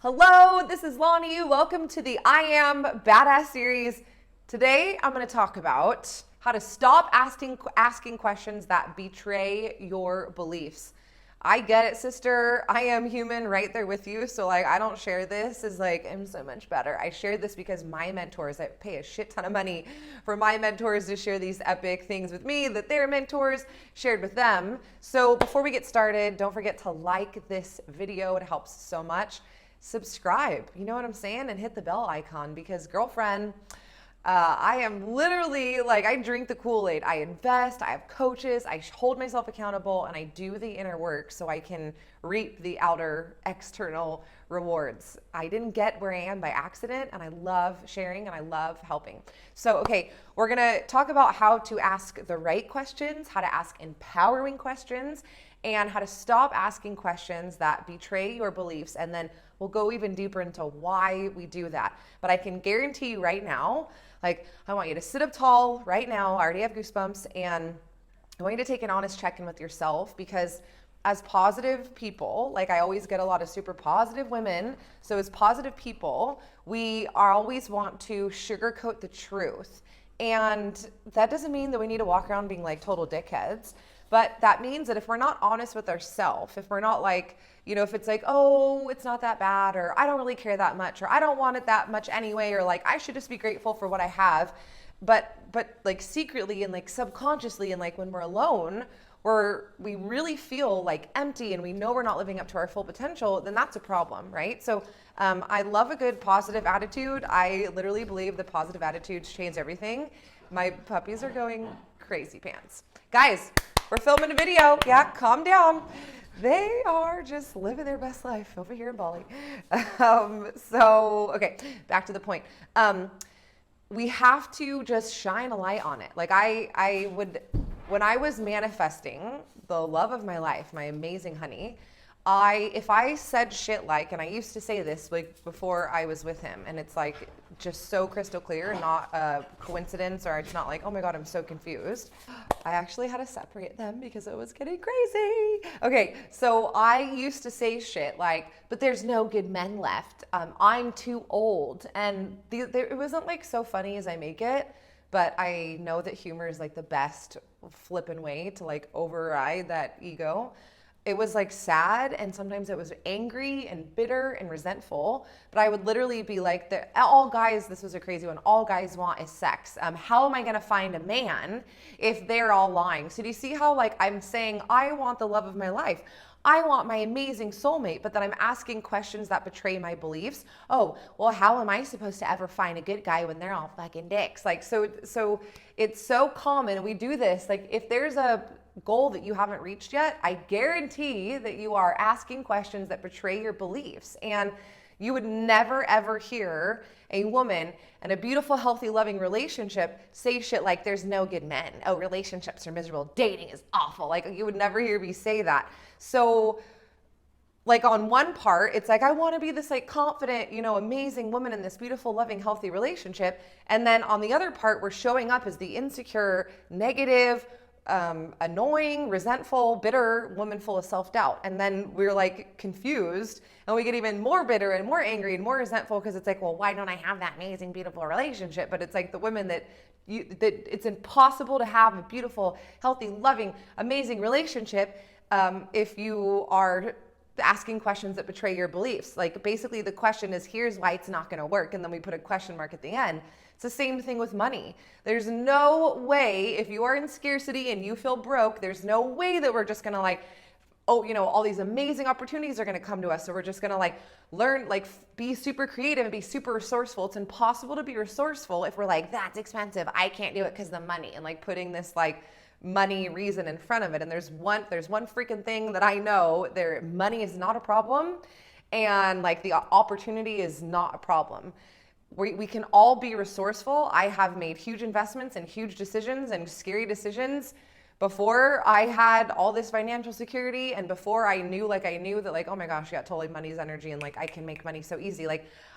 Hello, this is Lani. Welcome to the I Am Badass series. Today, I'm going to talk about how to stop asking questions that betray your beliefs. I get it, sister. I am human, right there with you. So I don't share this as I'm so much better. I share this because my mentors, I pay a shit ton of money for my mentors to share these epic things with me that their mentors shared with them. So before we get started, don't forget to like this video. It helps so much. Subscribe, you know what I'm saying? And hit the bell icon because girlfriend, I am literally I drink the Kool-Aid. I invest, I have coaches, I hold myself accountable, and I do the inner work so I can reap the outer external rewards. I didn't get where I am by accident, and I love sharing and I love helping. So, okay, we're gonna talk about how to ask the right questions, how to ask empowering questions, and how to stop asking questions that betray your beliefs. And then we'll go even deeper into why we do that. But I can guarantee you right now, I want you to sit up tall right now. I already have goosebumps. And I want you to take an honest check-in with yourself, because as positive people, I always get a lot of super positive women. So as positive people, we always want to sugarcoat the truth. And that doesn't mean that we need to walk around being total dickheads. But that means that if we're not honest with ourselves, if we're not if it's oh, it's not that bad, or I don't really care that much, or I don't want it that much anyway, or I should just be grateful for what I have. But secretly and subconsciously and when we're alone, we really feel empty and we know we're not living up to our full potential, then that's a problem, right? So I love a good positive attitude. I literally believe that positive attitudes change everything. My puppies are going crazy pants. Guys, we're filming a video. Yeah, calm down. They are just living their best life over here in Bali. Okay, back to the point. We have to just shine a light on it. When I was manifesting the love of my life, my amazing honey, if I said shit and I used to say this before I was with him, and it's just so crystal clear, not a coincidence, or it's not oh my God, I'm so confused. I actually had to separate them because it was getting crazy. Okay, so I used to say shit but there's no good men left. I'm too old. And it wasn't so funny as I make it, but I know that humor is the best flippin' way to override that ego. It was sad, and sometimes it was angry and bitter and resentful, but I would literally be all guys, this was a crazy one, all guys want is sex. How am I gonna find a man if they're all lying? So do you see how I'm saying I want the love of my life? I want my amazing soulmate, but then I'm asking questions that betray my beliefs. Oh, well, how am I supposed to ever find a good guy when they're all fucking dicks? So it's so common. We do this. If there's a goal that you haven't reached yet, I guarantee that you are asking questions that betray your beliefs. And you would never ever hear a woman in a beautiful, healthy, loving relationship say shit there's no good men. Oh, relationships are miserable. Dating is awful. You would never hear me say that. So on one part, it's I want to be this confident, amazing woman in this beautiful, loving, healthy relationship. And then on the other part, we're showing up as the insecure, negative, annoying, resentful, bitter woman full of self-doubt. And then we're confused, and we get even more bitter and more angry and more resentful because it's well, why don't I have that amazing, beautiful relationship? But it's the women that it's impossible to have a beautiful, healthy, loving, amazing relationship if you are asking questions that betray your beliefs. Basically the question is, here's why it's not going to work, and then we put a question mark at the end. It's the same thing with money. There's no way, if you are in scarcity and you feel broke, there's no way that we're just gonna all these amazing opportunities are gonna come to us. So we're just gonna learn, be super creative and be super resourceful. It's impossible to be resourceful if we're that's expensive, I can't do it because of the money, and putting this money reason in front of it. And there's one freaking thing that I know, money is not a problem, and the opportunity is not a problem. We can all be resourceful. I have made huge investments and huge decisions and scary decisions before I had all this financial security, and before I knew that oh my gosh, yeah, totally, money's energy, and I can make money so easy.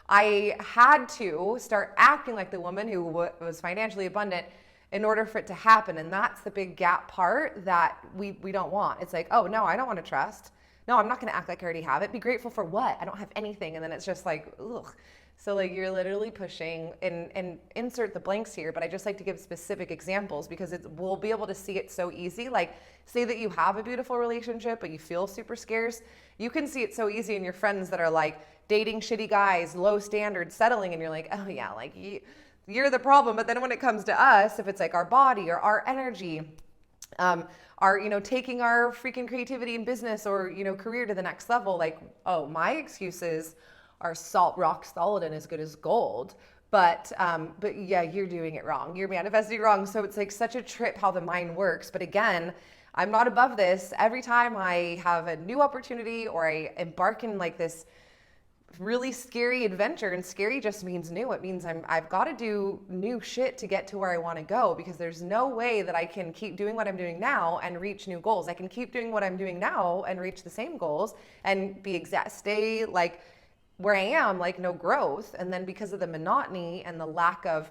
I had to start acting like the woman who was financially abundant in order for it to happen. And that's the big gap part that we don't want. It's oh no, I don't want to trust. No, I'm not going to act like I already have it. Be grateful for what? I don't have anything. And then it's just like, ugh. So like you're literally pushing and insert the blanks here, but I just like to give specific examples because we'll be able to see it so easy. Like say that you have a beautiful relationship, but you feel super scarce. You can see it so easy in your friends that are like dating shitty guys, low standards, settling. And you're like, oh yeah, like you're the problem. But then when it comes to us, if it's like our body or our energy, our, taking our freaking creativity in business or, career to the next level, like, oh, my excuses are rock solid and as good as gold. But yeah, you're doing it wrong. You're manifesting wrong. So it's like such a trip how the mind works. But again, I'm not above this. Every time I have a new opportunity or I embark in like this really scary adventure, and scary just means new. It means I've got to do new shit to get to where I want to go, because there's no way that I can keep doing what I'm doing now and reach new goals. I can keep doing what I'm doing now and reach the same goals and stay like where I am, like no growth. And then because of the monotony and the lack of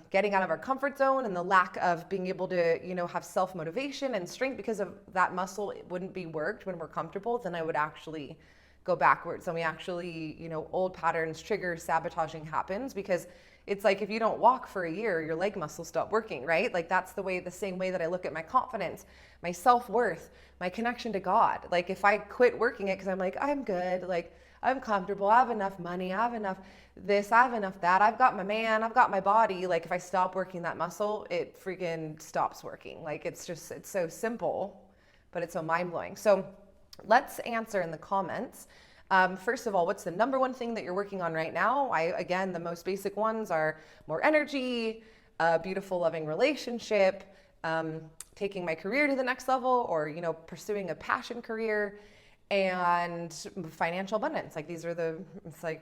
getting out of our comfort zone and the lack of being able to, have self-motivation and strength, because of that muscle, it wouldn't be worked when we're comfortable, then I would actually go backwards. And we actually, old patterns, triggers, sabotaging happens, because it's like if you don't walk for a year, your leg muscles stop working, right? Like that's the same way that I look at my confidence, my self-worth, my connection to God. Like if I quit working it because I'm like, I'm good, like I'm comfortable, I have enough money, I have enough this, I have enough that, I've got my man, I've got my body. Like if I stop working that muscle, it freaking stops working. Like it's so simple, but it's so mind-blowing. So let's answer in the comments. First of all, what's the number one thing that you're working on right now? Again, the most basic ones are more energy, a beautiful, loving relationship, taking my career to the next level, or, pursuing a passion career, and financial abundance. Like these are it's like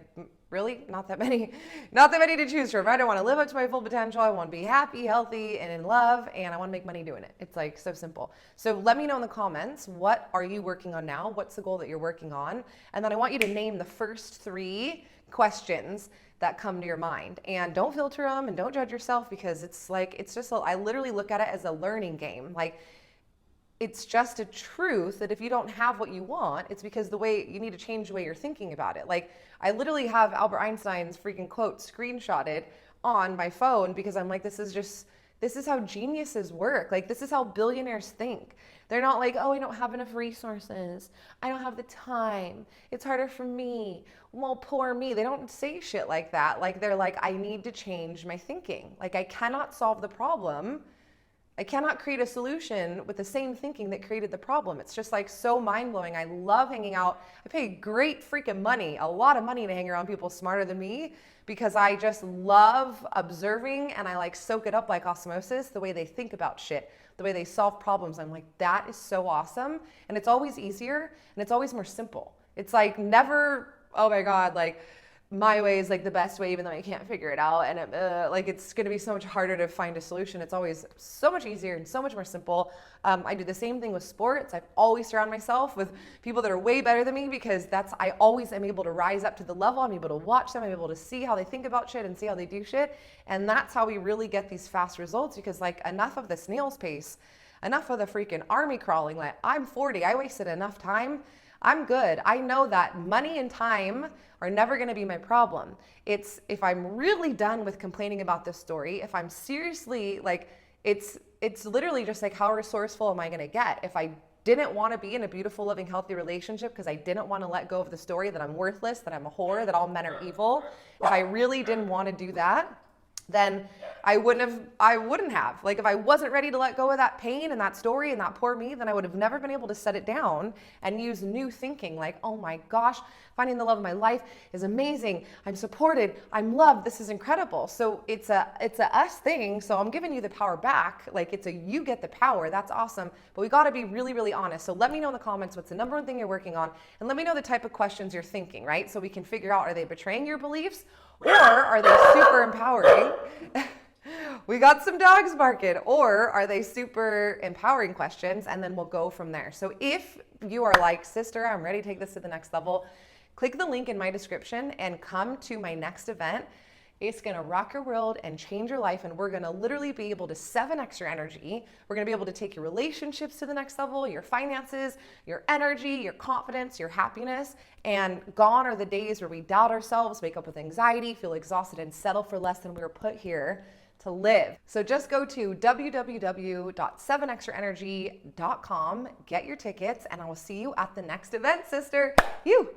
really not that many to choose from. I don't want to live up to my full potential. I want to be happy, healthy, and in love, and I want to make money doing it. It's like so simple. So let me know in the comments, what are you working on now? What's the goal that you're working on? And then I want you to name the first 3 questions that come to your mind, and don't filter them and don't judge yourself, because I literally look at it as a learning game. Like it's just a truth that if you don't have what you want, it's because you need to change the way you're thinking about it. Like I literally have Albert Einstein's freaking quote screenshotted on my phone, because I'm like, this is how geniuses work. Like this is how billionaires think. They're not like, oh, I don't have enough resources, I don't have the time, it's harder for me, well, poor me. They don't say shit like that. Like they're like, I need to change my thinking. Like I cannot solve the problem, I cannot create a solution with the same thinking that created the problem. It's just like so mind-blowing. I love hanging out. I pay great freaking money, a lot of money, to hang around people smarter than me, because I just love observing, and I like soak it up like osmosis, the way they think about shit, the way they solve problems. I'm like, that is so awesome. And it's always easier, and it's always more simple. It's like never, oh my God, like my way is like the best way, even though I can't figure it out. And it's going to be so much harder to find a solution. It's always so much easier and so much more simple. I do the same thing with sports. I always surround myself with people that are way better than me, because I always am able to rise up to the level. I'm able to watch them. I'm able to see how they think about shit and see how they do shit. And that's how we really get these fast results, because like enough of the snail's pace, enough of the freaking army crawling. Like I'm 40, I wasted enough time. I'm good. I know that money and time are never going to be my problem. It's if I'm really done with complaining about this story, if I'm seriously like, it's literally just like, how resourceful am I going to get? If I didn't want to be in a beautiful, living, healthy relationship because I didn't want to let go of the story that I'm worthless, that I'm a whore, that all men are evil, if I really didn't want to do that, then I wouldn't have. Like if I wasn't ready to let go of that pain and that story and that poor me, then I would have never been able to set it down and use new thinking. Like, oh my gosh, finding the love of my life is amazing. I'm supported. I'm loved. This is incredible. So it's a us thing. So I'm giving you the power back. Like you get the power. That's awesome. But we got to be really, really honest. So let me know in the comments, what's the number one thing you're working on? And let me know the type of questions you're thinking, right? So we can figure out, are they betraying your beliefs? Or are they super empowering? We got some dogs barking. Or are they super empowering questions? And then we'll go from there. So if you are like, sister, I'm ready to take this to the next level, click the link in my description and come to my next event. It's gonna rock your world and change your life, and we're gonna literally be able to 7x your energy. We're gonna be able to take your relationships to the next level, your finances, your energy, your confidence, your happiness, and gone are the days where we doubt ourselves, wake up with anxiety, feel exhausted, and settle for less than we were put here to live. So just go to www.7xyourenergy.com, get your tickets, and I will see you at the next event, sister. You.